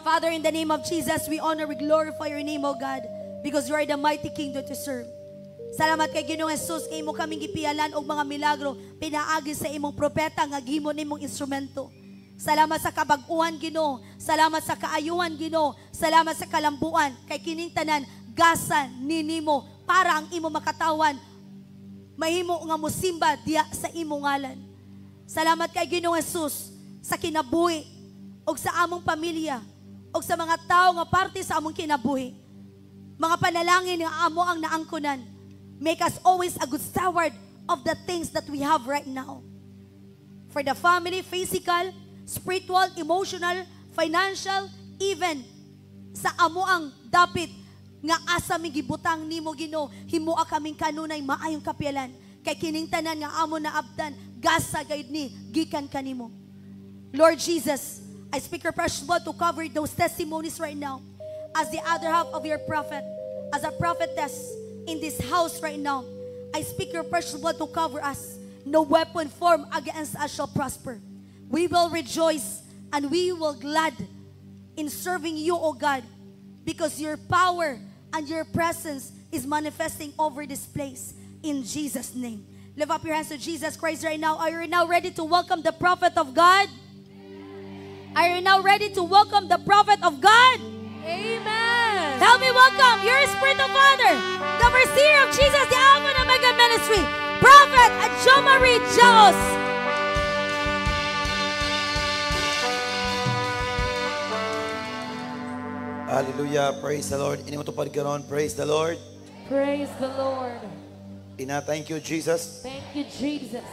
Father, in the name of Jesus, we honor, we glorify your name, O God, because you are the mighty kingdom to serve. Salamat kay Ginoong Jesus, kay imo kaming gipialan og mga milagro, pinaagi sa imong propeta nga gihimo nimong instrumento. Salamat sa kabag-uhan, Ginoo. Salamat sa kaayuhan, Ginoo. Salamat sa kalambuan, kay kining tanan gasa ninimo para ang imo makatawan mahimo nga mosimba diya sa imo ngalan. Salamat kay Ginoong Jesus sa kinabuhi og sa among pamilya og sa mga tao nga parte sa among kinabuhi. Mga panalangin nga amo ang naangkunan. Make us always a good steward of the things that we have right now. For the family, physical, spiritual, emotional, financial, even sa amo ang dapit nga asa mi gibutang nimo, Ginoo, himoa kaming kanunay maayong kapialan. Kay kining tanan nga amo na abdan, gasa gayud ni gikan kanimo. Lord Jesus, I speak your precious blood to cover those testimonies right now. As the other half of your prophet, as a prophetess in this house right now, I speak your precious blood to cover us. No weapon formed against us shall prosper. We will rejoice and we will glad in serving you, O God, because your power and your presence is manifesting over this place. In Jesus' name. Lift up your hands to Jesus Christ right now. Are you now ready to welcome the prophet of God? Are you now ready to welcome the prophet of God? Amen. Help me welcome your spiritual father, the overseer of Jesus, the Alpha and Omega Ministry, Prophet Jomari Jaos. Hallelujah. Praise the Lord. Ini mo ito pagkaroon. Praise the Lord. Praise the Lord. Ina, thank you, Jesus. Thank you, Jesus.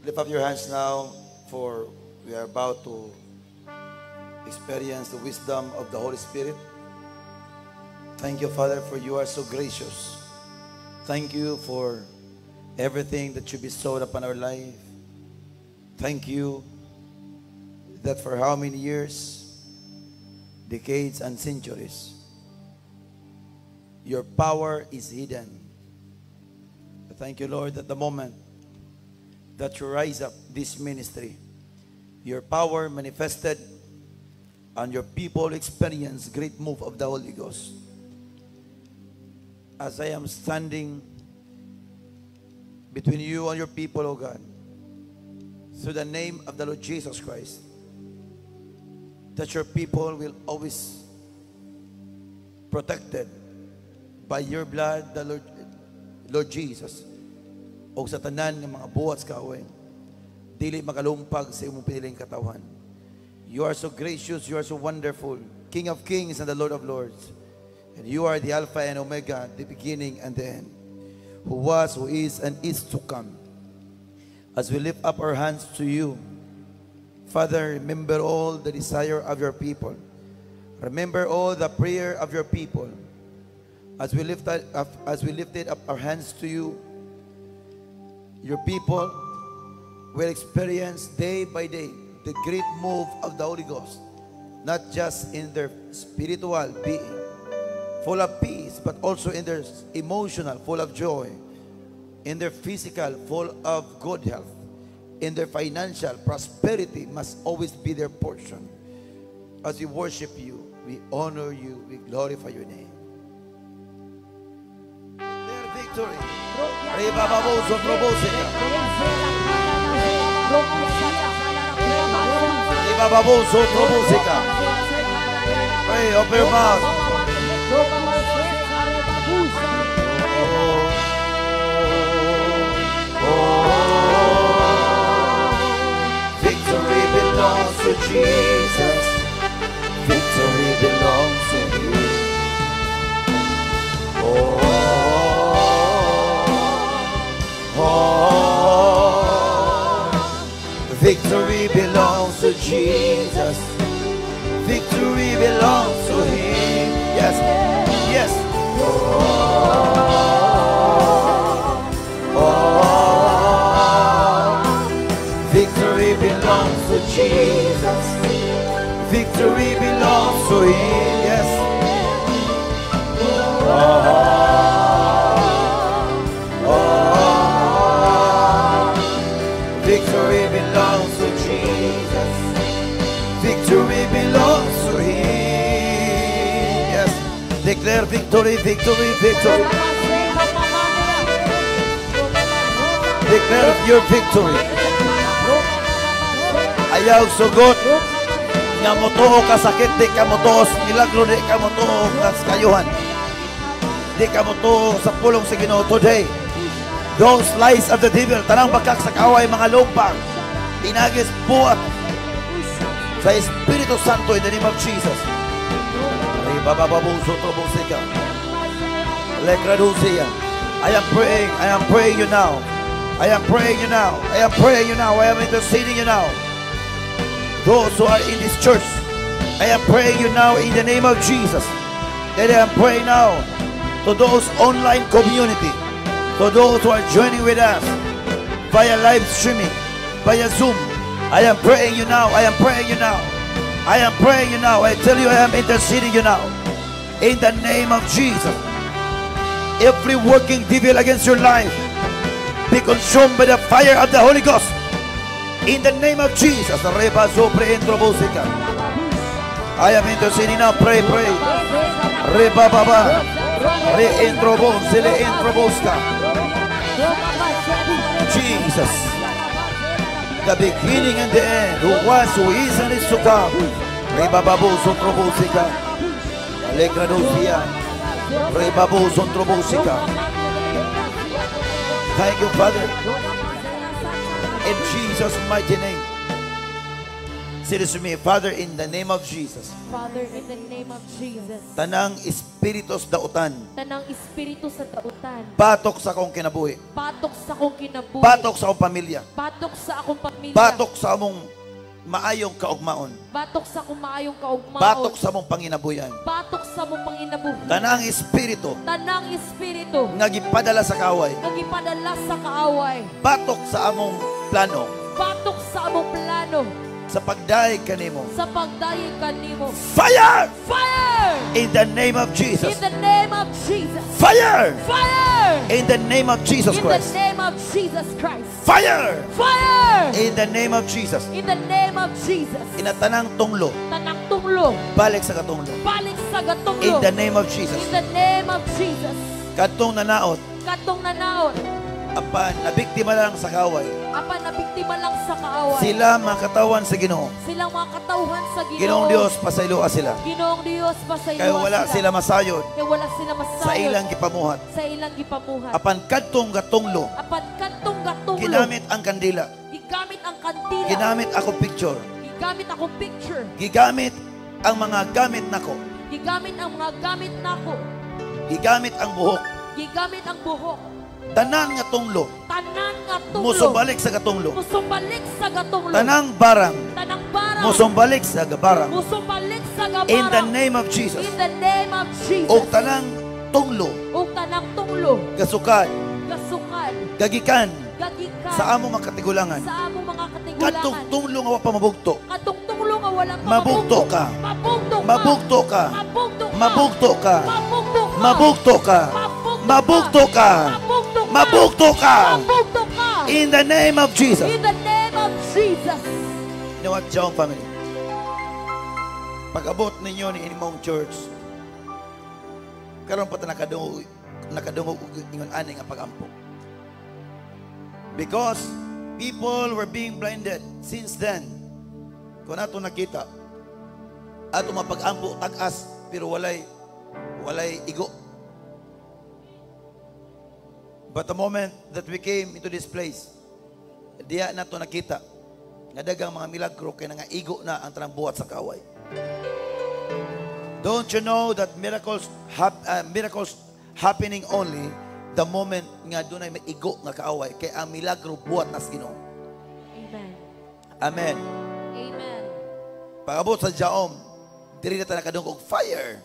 Lift up your hands now, for we are about to experience the wisdom of the Holy Spirit. Thank you, Father, for you are so gracious. Thank you for everything that you bestowed upon our life. Thank you that for how many years, decades and centuries, your power is hidden. Thank you, Lord, at the moment that you rise up this ministry, your power manifested and your people experience great move of the Holy Ghost. As I am standing between you and your people, O God, through the name of the Lord Jesus Christ, that your people will always protected by your blood, the Lord Jesus, o sa tanan ng mga buhat sa kawin, dili makalumpag sa imong piniling katawan. You are so gracious, you are so wonderful, King of kings and the Lord of lords. And you are the Alpha and Omega, the beginning and the end, who was, who is, and is to come. As we lift up our hands to you, Father, remember all the desire of your people. Remember all the prayer of your people. As we lifted up our hands to you, your people will experience day by day the great move of the Holy Ghost, not just in their spiritual being, full of peace, but also in their emotional, full of joy, in their physical, full of good health, in their financial, prosperity must always be their portion. As we worship you, we honor you, we glorify your name. Their victory. Pray, open your mouth. Victory belongs to Jesus. Victory belongs to you. Victory belongs to Jesus. Victory belongs to Him. Yes, yes. Victory belongs to Jesus. Victory belongs to Him. Yes. Victory belongs to Jesus. Victory belongs to Him. Declare victory, victory, victory. Declare your victory. Ayaw sugot. Nga motuo ka sakit, di ka motuo sa milagro, di ka motuo sa kayuhan. Di ka motuo sa pulong sa Ginoo today. Those lies of the devil, tanang bakak sa kaway, mga lumpang, tinagis buhat sa Espiritu Santo in the name of Jesus. I am praying you now. I am praying you now. I am praying you now. I am interceding you now. Those who are in this church, I am praying you now in the name of Jesus. And I am praying now to those online community, to those who are joining with us via live streaming, via Zoom. I am praying you now. I am praying you now. I am praying you now. I tell you, I am interceding you now. In the name of Jesus. Every working devil against your life be consumed by the fire of the Holy Ghost. In the name of Jesus. I am interceding now. Pray, pray. Rebababa. Re-introbon. Sile-introboska. Jesus. The beginning and the end. Who was, who is, and is to come. Rebababo. Sontrobosika. Alegradosia. Rebabo. Sontrobosika. Thank you, Father. In Jesus' mighty name. Say this to me, Father, in the name of Jesus. Father, in the name of Jesus. Tanang espiritos dautan. Tanang espiritu sa dautan. Batok sa akong kinabuhi. Batok sa akong kinabuhi. Batok sa akong pamilya. Batok sa akong pamilya. Batok sa among maayong kaugmaon. Batok sa akong maayong kaugmaon. Batok sa among panginabuyan. Batok sa among panginabuhi. Tanang espiritu Tanang espiritu nga gipadala sa kaaway. nagipadala sa kaaway. Batok sa among plano Batok sa among plano sa pagdaig kanimo. sa pagdayeg kanimo. Fire! Fire! In the name of Jesus. In the name of Jesus. Fire! Fire! In the name of Jesus In the Christ. name of Jesus Christ. Fire! Fire! In the name of Jesus. In the name of Jesus. Inatanang tunglo. Tanang tunglo. Balik sa katunglo. Balik sa gatunglo. In the name of Jesus. In the name of Jesus. Katong nanaot, Katong nanaon. apan nabiktima lang sa kaway. Apan na biktima lang sa kaaway. Sila mga katawan sa Ginoo. Silang mga katauhan sa Ginoo. Ginoong Dios pasayloa sila. Ginoong Dios pasayloa Kaya wala sila masayod Kaya wala sila masayo. sa ilang gipamuhat. Sa ilang gipamuhat. Apan kadtong gatunglo, Apan kantong gatunglo. ginamit ang kandila. Gigamit ang kandila. Ginamit ako picture. Gigamit akong picture. Gigamit ang mga gamit nako. Gigamit ang mga gamit nako. Gigamit ang buhok. Gigamit ang buhok. Tanan nga tunglo. Tanan nga tunglo. Musumbalik sa katunglo. Musumbalik sa gatunglo. Tanang barang. Tanang barang. Musumbalik sa barang. Musumbalik sa gabarang. In the name of Jesus. In the name of Jesus. O tanang tunglo. O tanang tunglo. Gasukad. Gasukad. Gagikan. Gagikan. Sa among mga katigulangan. Sa among mga katigulangan. Katong tunglo nga wa pa mabugto. Katong tunglo nga walang Mabugto ka. Mabugto ka. Mabugto ka. Mabugto ka. Mabugto ka. Mabugto ka. Mabugto ka. Mabugto ka. Mabugto ka. Mabugto ka. In the name of Jesus. In the name of Jesus. You know what, John family? Pag-abot ninyo ni inyong church, karon pa ta nakadungog ingon ani nga pag-ampo. Because people were being blinded since then. Kung nato nakita, ato mapag-ampo tag-as pero walay igo. But the moment that we came into this place, diya nato nakita nga dagang mga milagro kay nga igo na ang tanang buhat sa kaway. Don't you know that miracles happening only the moment nga dunay may igo nga kaaway kay ang milagro buhat nas Ginoo. Amen. Amen. Amen. Pag-abot sa Jaom, diri na ta nakadungog fire.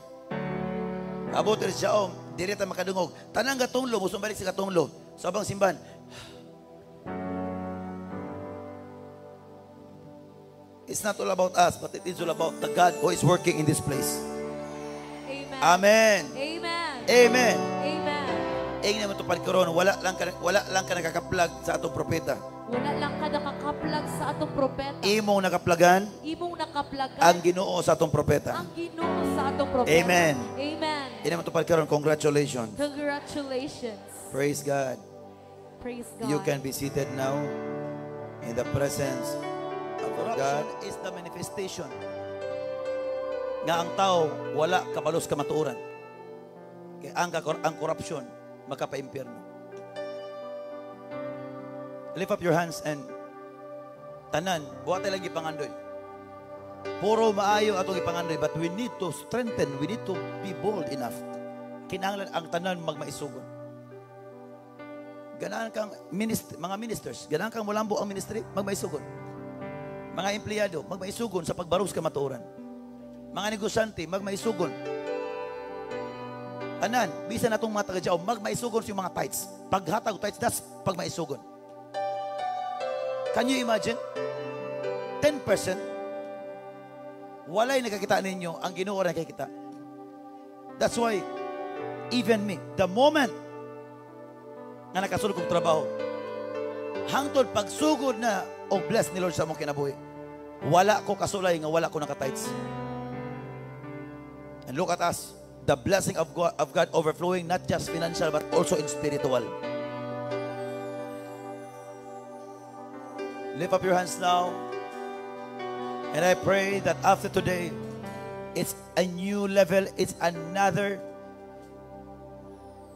Abot sa Jaom, diri ta makadungog. Tanang gatunglo, musong balik sa gatunglo. Sa abang simbahan. It's not all about us, but it is all about the God who is working in this place. Amen. Amen. Amen. Amen. Amen. Ingin naman ito palikaron, wala lang ka nakakaplag sa atong propeta. Wala lang ka nakakaplag sa atong propeta. Imong nakaplagan Imong nakaplagan ang Ginoo sa atong propeta. ang Ginoo sa atong propeta. Amen. Amen. Ina matupad karon, congratulations. Congratulations. Praise God. Praise God. You can be seated now in the presence of our God. Is the manifestation nga ang tao wala kabalos kamatuoran. Kaya ang corruption makapaimpyerno. Lift up your hands and tanan, buhat tayo lang ipangandoy. Puro maayo atong ipangandoy, but we need to strengthen, we need to be bold enough. Kinahanglan ang tanan magmaisugon. Ganahan kang mga ministers, ganahan kang mulambo ang ministry, magmaisugon. Mga empleyado, magmaisugon sa pagbarog sa kamatuoran. Mga negosyante, magmaisugon. Tanan, bisan natong mga taga-Diao, magmaisugon sa mga tithes. Paghatag tithes, that's pagmaisugon. Can you imagine? 10%, walay nakakita ninyo, ang Ginoo na nakikita. That's why, even me, the moment nga nakasulog kong trabaho, hangtod pagsugod na o bless ni Lord sa mong kinabuhi, wala ko kasulay nga wala ko nakatights. And look at us, the blessing of God overflowing, not just financial but also in spiritual. Lift up your hands now. And I pray that after today, it's a new level, it's another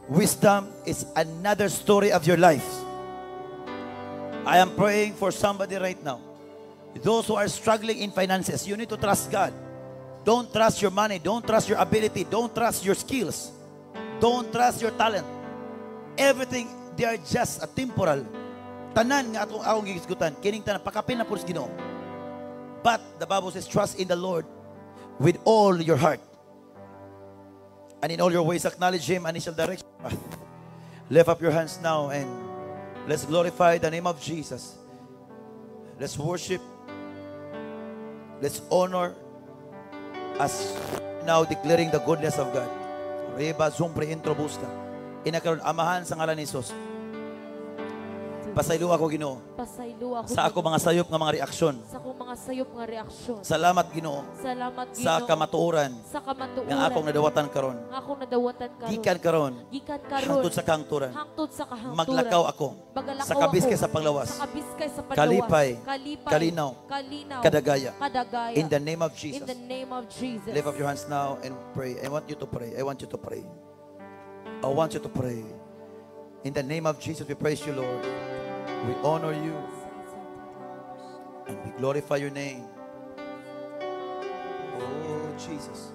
wisdom, it's another story of your life. I am praying for somebody right now. Those who are struggling in finances, you need to trust God. Don't trust your money, don't trust your ability, don't trust your skills, don't trust your talent. Everything, they are just a temporal. Tanan nga akong gigisgutan, kining tanan, pakapin na po sa Ginoo. But the Bible says, trust in the Lord with all your heart. And in all your ways, acknowledge Him and He shall direct your path. Lift up your hands now and let's glorify the name of Jesus. Let's worship. Let's honor as now declaring the goodness of God. Reba zumpre intro busta. Inakaroon amahan sa ngalan ni Jesus. Pasaylo ako, Ginoo. Pasaylo ako Sa ako mga sayop nga mga reaksyon. sa akong mga sayop nga reaksyon. Salamat, Ginoo. Salamat Ginoo. Sa kamatuoran Sa kamatuoran. nga akong nadawatan karon. Nga akong nadawatan karon. Gikan karon. Gikan karon. Hangtod sa kahangturan. Hangtod sa kahangturan. Maglakaw ako. Maglakaw Sa kabiskay ako. sa panglawas. Sa kabiskay sa panglawas. Kalipay. Kalipay. Kalinaw. Kalinaw. Kadagaya. Kadagaya. In the name of In Jesus. the name of Jesus. Lift up your hands now and pray. I want you to pray. I want you to pray. I want you to pray. In the name of Jesus, we praise you, Lord. We honor you and we glorify your name. Oh, Jesus.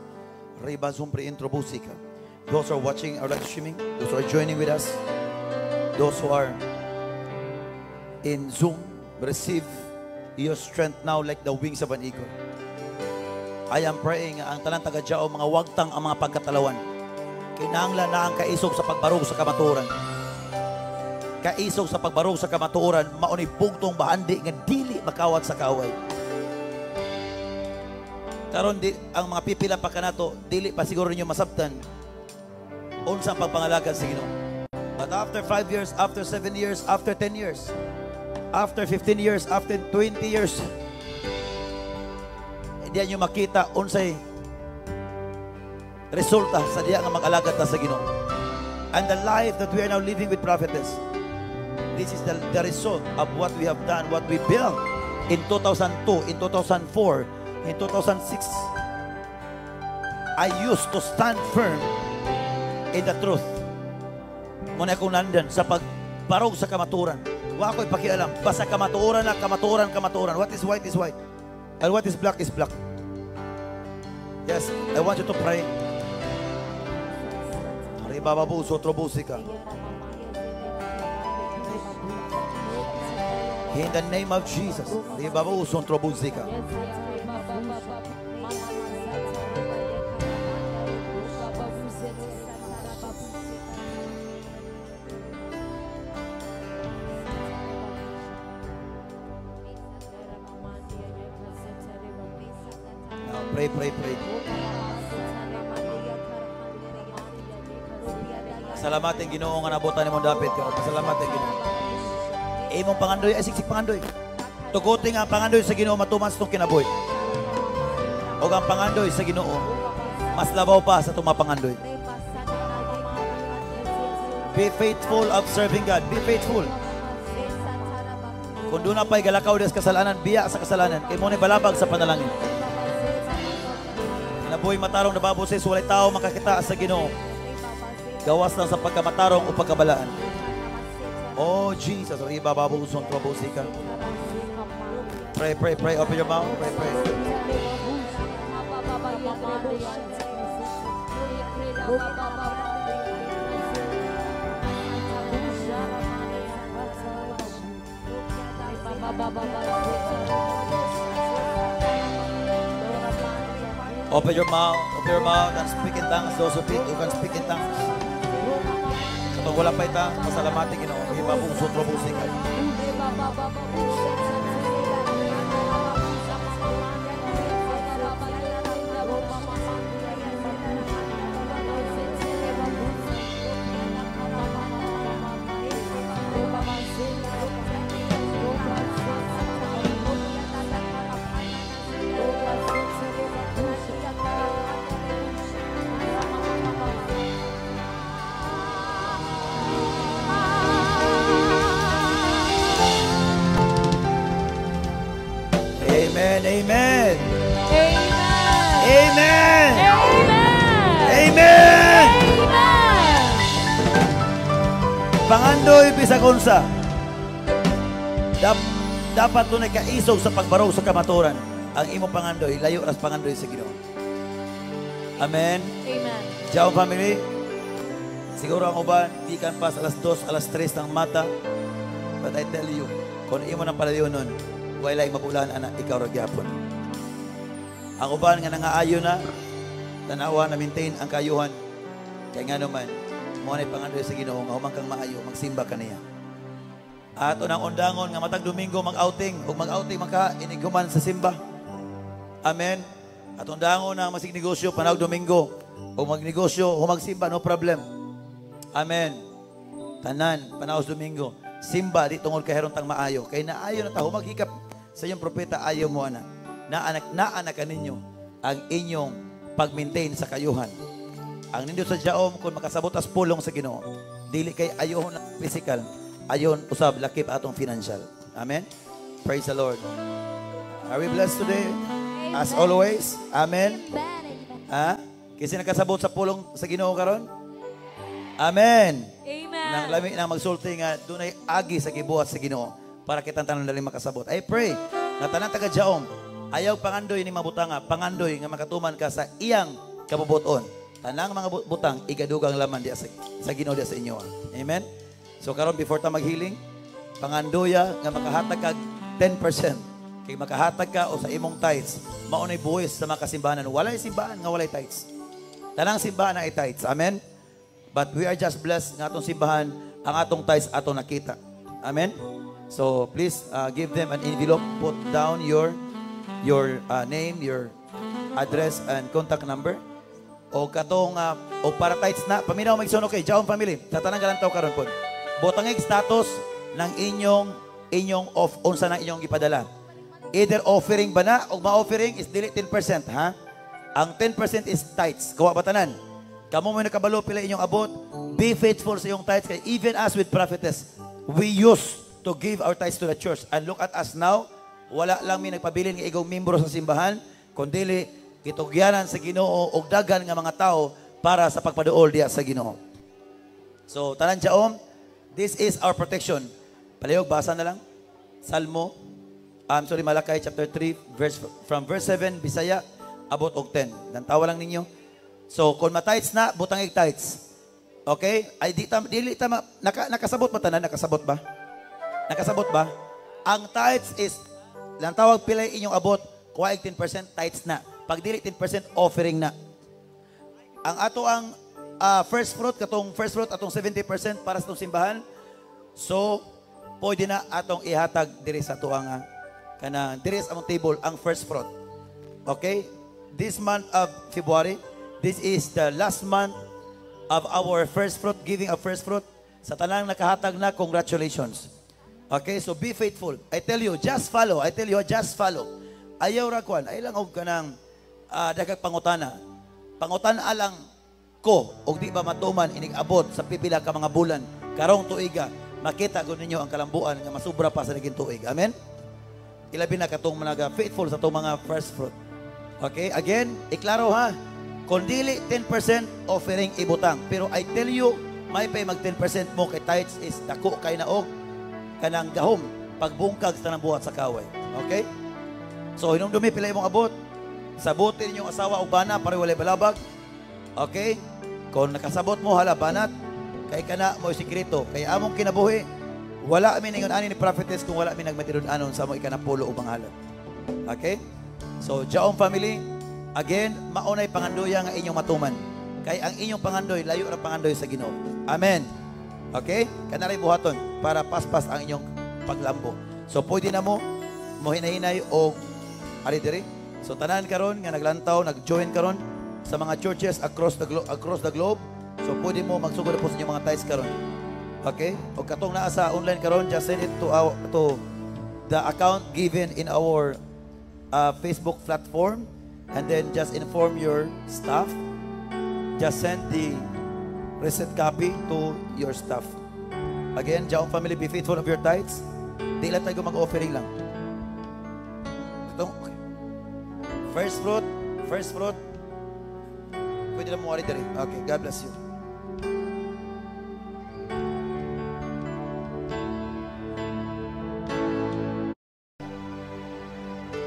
Reba zumpre intro busika. Those who are watching our live streaming, those who are joining with us, those who are in Zoom, receive your strength now like the wings of an eagle. I am praying ang talang taga-Diao, mga wagtang ang mga pagkatalawan. Kinahanglan na ang kaisog sa pagbarog sa kamatuoran. Kaisog sa pagbarog sa kamatuoran, mauni pugtong bahandi nga dili makawat sa kaaway. Karon di ang mga pipila pa kanato, dili pa siguro ninyo masabtan unsa ang pagpangalagan sa Ginoo. But after 5 years, after 7 years, after 10 years, after 15 years, after 20 years, diyan nyo makita unsay resulta sa diya nga mag-alagad ta sa Ginoo. And the life that we are now living with prophetess, this is the result of what we have done, what we built in 2002, in 2004, in 2006. I used to stand firm in the truth. Muna akong nandun sa pagbarog sa kamaturan. Wa ako'y pakialam. Basta kamaturan na, kamaturan, kamaturan. What is white is white. And what is black is black. Yes, I want you to pray. Ribababuso, trobusika. In the name of Jesus. Ribababuso, trobusika. Now pray, pray, pray. Salamatin Ginoo nga nabutan nimong dapit ka. Salamatin Ginoo. Imong pangandoy ay siksik pangandoy. Tuguti nga ang pangandoy sa Ginoo matuman sa itong kinabuhi. O ang pangandoy sa Ginoo mas labaw pa sa itong mga pangandoy. Be faithful of serving God. Be faithful. Kung doon na pa'y galakaw des kasalanan, biya sa kasalanan. Kay mo ni balabag sa panalangin. Nabuhay matarong nababusis, walay tao makakita sa Ginoo. Gawas lang sa pagkamatarong o pagkabalaan. Oh Jesus, riba babuson trabosika. Pray, pray, pray. Open your mouth. Pray, pray. Open your mouth and speak in tongues. Those who can speak in tongues. Katong wala pa itang masalamati Ginoo. Riba babuson trabosika. Amen. Amen. Amen. Amen. Pangandoy bisag unsa. Dapat tunay ka isog sa pagbarog sa kamaturan. Ang imo pangandoy layo ras pangandoy sa Ginoo. Amen. Amen. Ciao family. Siguro ang uban di kan pas alas 2, alas 3 ng mata. But I tell you, kung imo nang palayon nun, walay mapulaan anak ikaw ra gyapon. Ang uban nga nangaayo na tanawa na maintain ang kayuhan. Kay nga naman mo na pangandoy sa Ginoo nga humang kang maayo magsimba kaniya. At unang undangon nga matag Domingo mag-outing ug mag-outing maka iniguman sa simba. Amen. At undangon na masignegosyo panag Domingo ug magnegosyo humag simba no problem. Amen. Tanan panaos Domingo simba di tungod kay herontang maayo kay naayo na ta humag-hikap sa iyong propeta ayaw mo anak. Naanak kaninyo ang inyong pag-maintain sa kayuhan. Ang nindo sa jaom kung makasabot as pulong sa Ginoo, dili kay ayohon na physical, ayon usab lakip atong financial. Amen. Praise the Lord. Are we blessed today? As always. Amen. Ha? Kasi nakasabot sa pulong sa Ginoo karon? Amen. Amen. Nang lami na magsulti nga dunay agi sa gibuhat sa Ginoo para kitang tanan dali makasabot. I pray na tanan taga jaom ayaw pangandoy ni mabutanga, pangandoy nga makatuman ka sa iyang kabubuton. Tanang mga butang igadugang laman diya sa Ginoo diya sa inyo. Amen. So karon before ta maghealing, pangandoya nga makahatag kag 10%. Kay makahatag ka o sa imong tithes, maunay buhis sa mga kasimbahan. Walay simbahan nga walay tithes. Tanang simbahan na ay tithes. Amen. But we are just blessed nga atong simbahan ang atong tithes atong nakita. Amen. So please give them an envelope. Put down your name, your address, and contact number. O katong o para tithes na paminaw magsuno kay Jaon family. Tatanang galantaw karon pod. Botangig status ng inyong unsa na inyong ipadala. Either offering ba na o ma-offering is dili 10%, ha? Ang 10% is tithes. Kawa batanan. Kamo mo nakabalo pila inyong abot. Be faithful sa iyong tithes kay even as with prophetess, we used to give our tithes to the church. And look at us now. Wala lang mi nagpabilin nga igaw membro sa simbahan, kundi gitugyanan sa Ginoo og dagan nga mga tao para sa pagpaduol diya sa Ginoo. So tanan jaom, this is our protection. Palihog basa na lang. Malakay chapter 3 from verse 7 Bisaya abot og 10. Lantawa lang ninyo. So kung ma-tithes na, butang tithes. Okay? Ay nakasabot ba tanan? Nakasabot ba? Nakasabot ba? Ang tithes is lantawag pilay inyong abot, kuha 10% tithes na. Pag dili 10% offering na. Ang ato ang first fruit atong 70% para sa atong simbahan. So pwede na atong ihatag diri sa tuang kana diri sa among table ang first fruit. Okay? This month of February, this is the last month of our first fruit, giving of first fruit. Sa tanang nakahatag na, congratulations. Okay, so be faithful. I tell you, just follow. Just follow. Ayaw ra kwan, ay lang og kanang dagag pangutana. Pangutana lang ko og di ba matuman inig abot sa pipila ka mga bulan karong tuiga makita gud ninyo ang kalambuan nga masubra pa sa naging tuig. Amen. Ilabi na katong mga faithful sa itong mga first fruit. Okay, again, iklaro ha. Kung dili 10% offering ibutang. Pero I tell you, may pay mag 10% mo kay tithes is dako kay naog kanang gahom pagbungkag sa tanang buhat sa kaway. Okay? So hinung dumi pila imong abot. Sabutin ninyong asawa o bana para walay balabag. Okay? Kung nakasabot mo hala banat kay kana mo sikreto kay among kinabuhi wala mi ningon ani ni prophetess kung wala mi nagmatidon-anon sa mo ikanapulo ubang halad. Okay? So, Jaong family, again, maunay pangandoya nga inyong matuman. Kay ang inyong pangandoy, layo ra pangandoy sa Ginoo. Amen. Okay? Kanalay buhaton para paspas ang inyong paglambo. So, pwede na mo hinahinay o ari diri. So, tanan karon nga naglantaw, nag-join karon sa mga churches across the globe. So, pwede mo magsugod po sa inyong mga tithes karon. Okay? O katong naa sa online karon, just send it to the account given in our Facebook platform, and then just inform your staff. Just send the receipt copy to your staff. Again, Jaong family, be faithful of your tithes. Di lang tayo mag-offering lang. Ito, okay. First fruit. Pwede na mo diri. Okay, God bless you.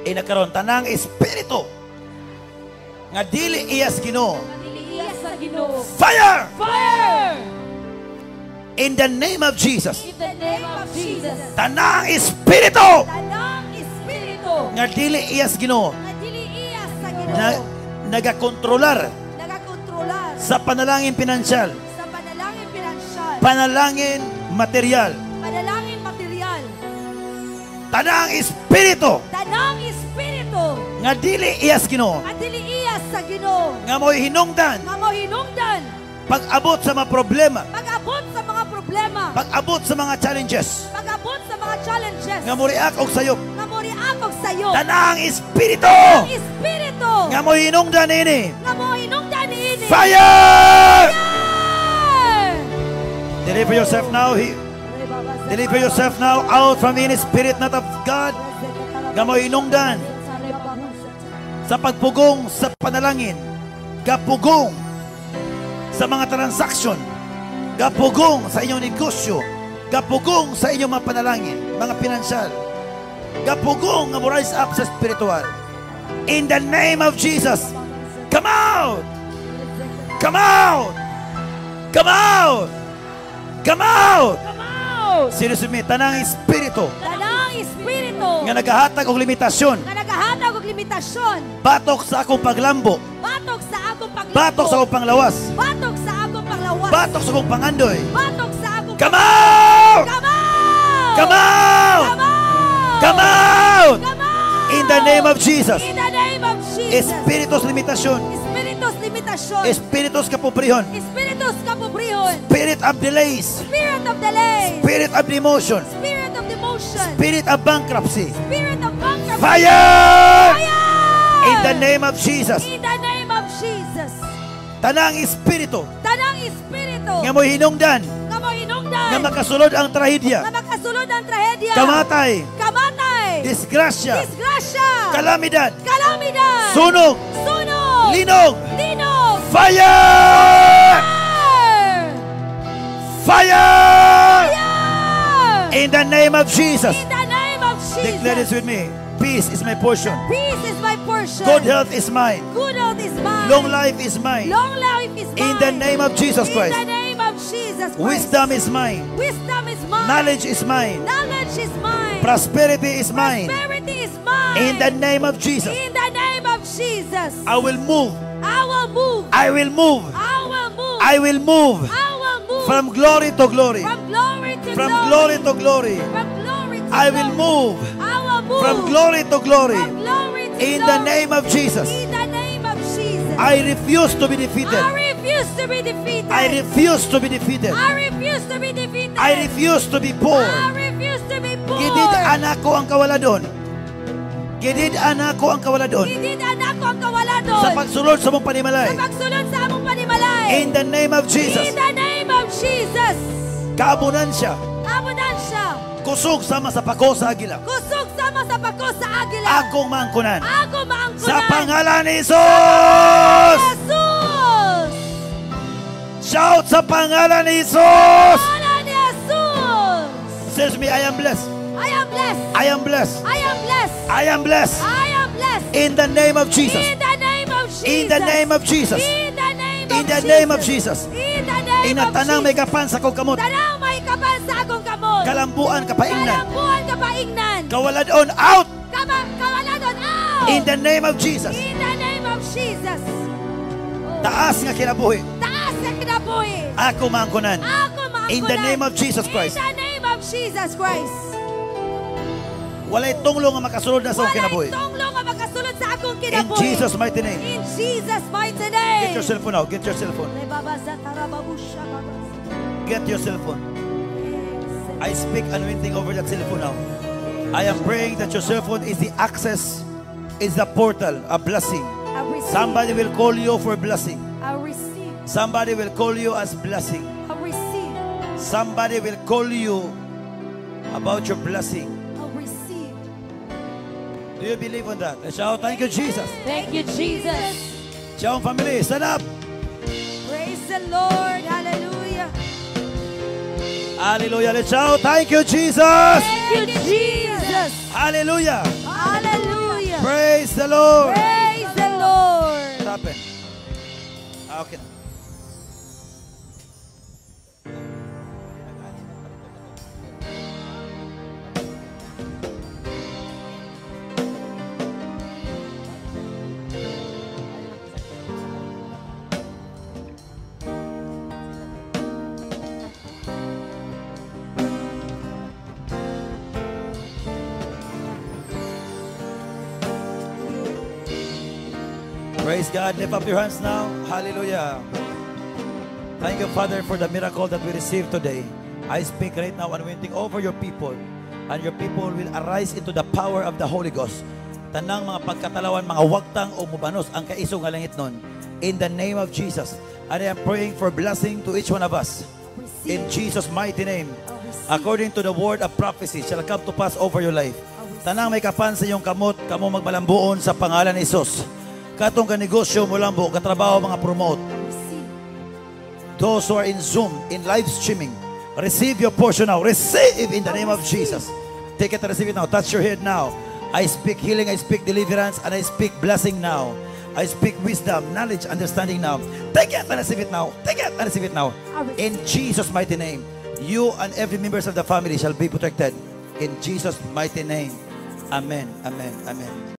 Inakaron tanang espiritu nga dili iyas Ginoo. Iyas sa Ginoo. Fire! Fire! In the name of Jesus. In the name of Jesus. Tanang espiritu Tanang espiritu nga dili iyas Ginoo. na dili iyas sa Na Ginoo nagakontrolar nagakontrolar sa panalangin pinansyal, sa panalangin pinansyal, panalangin material. panalangin material, Tanang espiritu tanang espiritu nga dili iyas Ginoo. na dili iyas sa Ginoo Nga mo'y hinungdan nga mo hinungdan pag-abot sa mga problema, pag-abot sa mga problema, pag-abot sa mga challenges, pag-abot sa mga challenges, nga mo react og sayop. nga mo reakog sa iyo, Tanang espiritu tanang espiritu nga mo'y hinungdan ini. nga mo hinungdan ini. Fire! Fire! Deliver yourself now. Deliver yourself now out from any spirit not of God. Nga mo'y hinungdan sa pagpugong sa panalangin, gapugong sa mga transaksyon, gapugong sa inyong negosyo, gapugong sa inyong mga panalangin, mga pinansyal, gapugong nga mo rise up sa spiritual. In the name of Jesus, come out! Come out! Come out! Come out! Come out! Sinusumi, tanang espiritu Tanang espiritu nga nagahatag og limitasyon, nga nagahatag og limitasyon, batok sa akong paglambo, batok sa akong paglambo, batok sa akong panglawas, batok sa akong panglawas, batok sa akong pangandoy. batok sa akong Come out! Come out! Come out! Come out! Come out! Come out! In the name of Jesus. In the name of Jesus. Espiritus limitasyon, Espiritus limitasyon. espiritus kapobrihon, Espiritus kapobrihon. spirit of delays, Spirit of delay. spirit of demotion, Spirit of demotion. spirit of bankruptcy. Spirit of bankruptcy. Fire! Fire! In the name of Jesus. In the name of Jesus. Tanang espiritu Tanang espiritu nga mo'y hinungdan nga mo hinungdan nga makasulod ang nga trahedya, makasulod ang trahedya, kamatay, kamatay, disgrasya, disgrasya, kalamidad, kalamidad, sunog, sunog, linog. linog, Fire! fire, Fire! fire. In the name of Jesus. In the name of Jesus. Declare this with me. Peace is my portion. Peace is my portion. Good health is mine. Good health is mine. Long life is mine. Long life is mine. In the name of Jesus Christ. In the name of Jesus Christ. Wisdom is mine. Wisdom is mine. Knowledge is mine. Knowledge is mine. Prosperity is mine. Prosperity is mine. In the name of Jesus. In the name of Jesus. I will move. I will move. I will move. I will move. I will move. I will move. From glory to glory. From glory to From glory. glory to glory. From glory to I will glory. move. I will move. From glory to glory. From glory to In glory. the name of Jesus. In the name of Jesus. I refuse to be defeated. I refuse to be defeated. I refuse to be defeated. I refuse to be defeated. I refuse to be poor. I refuse to be poor. Gidid anak ko ang kawaladon. Gidid anak ko ang kawaladon. Gidid anak ko ang kawaladon. Sa pagsulod sa mong panimalay. Sa pagsunod sa among panimalay. name. In the name of Jesus. In the name of Jesus. Kaabunan siya. Abundansya. Kusog sama sa pako sa agila. Kusog sama sa pagko sa agila. Akong maangkunan. Ako maangkunan. Sa pangalan ni Jesus! Jesus. Shout sa pangalan ni Jesus! Pangalan ni Jesus. Says me, I am blessed. I am blessed. I am blessed. I am blessed. I am blessed. I am blessed. In the name of Jesus. In the name of Jesus. In the name of Jesus. In the name In of the Jesus. name of Jesus. In the name of Inatanang may Jesus. kapan sa kong kamot. Tanang may kapal sa akong kamot. Kalambuan kapaingnan. Kalambuan kapaingnan. Kawaladon out. Kawaladon out. In the name of Jesus. In the name of Jesus. Taas nga kinabuhi. Taas na kinabuhi. Ako maangkunan. Ako maangkulan. In the name of Jesus Christ. In the name of Jesus Christ. Walay tunglo nga makasulod na sa akong kinabuhi. Walay tunglo nga makasulod sa akong In kinabuhi. Jesus' mighty name. In Jesus' mighty name. Get your cell phone now. Get your cell phone. Get your cell phone. I speak anointing over that cell phone now. I am praying that your cell phone is the access, is the portal, a blessing. I receive. Somebody will call you for blessing. I receive. Somebody will call you as blessing. I receive. Somebody will call you about your blessing. I receive. Do you believe on that? Let's shout, thank you, Jesus. Thank you, Jesus. Shout, family, stand up. Praise the Lord. Hallelujah. Hallelujah. Let's shout, thank you, Jesus. Thank you, Jesus. Hallelujah. Hallelujah. Praise the Lord. Praise the Lord. What happened? Okay. Praise God. Lift up your hands now. Hallelujah. Thank you, Father, for the miracle that we received today. I speak right now anointing over your people, and your people will arise into the power of the Holy Ghost. Tanang mga pagkatalawan, mga wagtang o mubanos ang kaisong nga langit nun. In the name of Jesus. And I am praying for blessing to each one of us. In Jesus' mighty name. According to the word of prophecy, shall come to pass over your life. Tanang may kapan sa iyong kamot, kamo magbalambuon sa pangalan ni Jesus. Katong kanegosyo mo lambo, katrabaho mga promote. Those who are in Zoom, in live streaming, receive your portion now. Receive in the name of Jesus. Take it and receive it now. Touch your head now. I speak healing, I speak deliverance, and I speak blessing now. I speak wisdom, knowledge, understanding now. Take it and receive it now. Take it and receive it now. In Jesus' mighty name, you and every members of the family shall be protected. In Jesus' mighty name. Amen. Amen. Amen.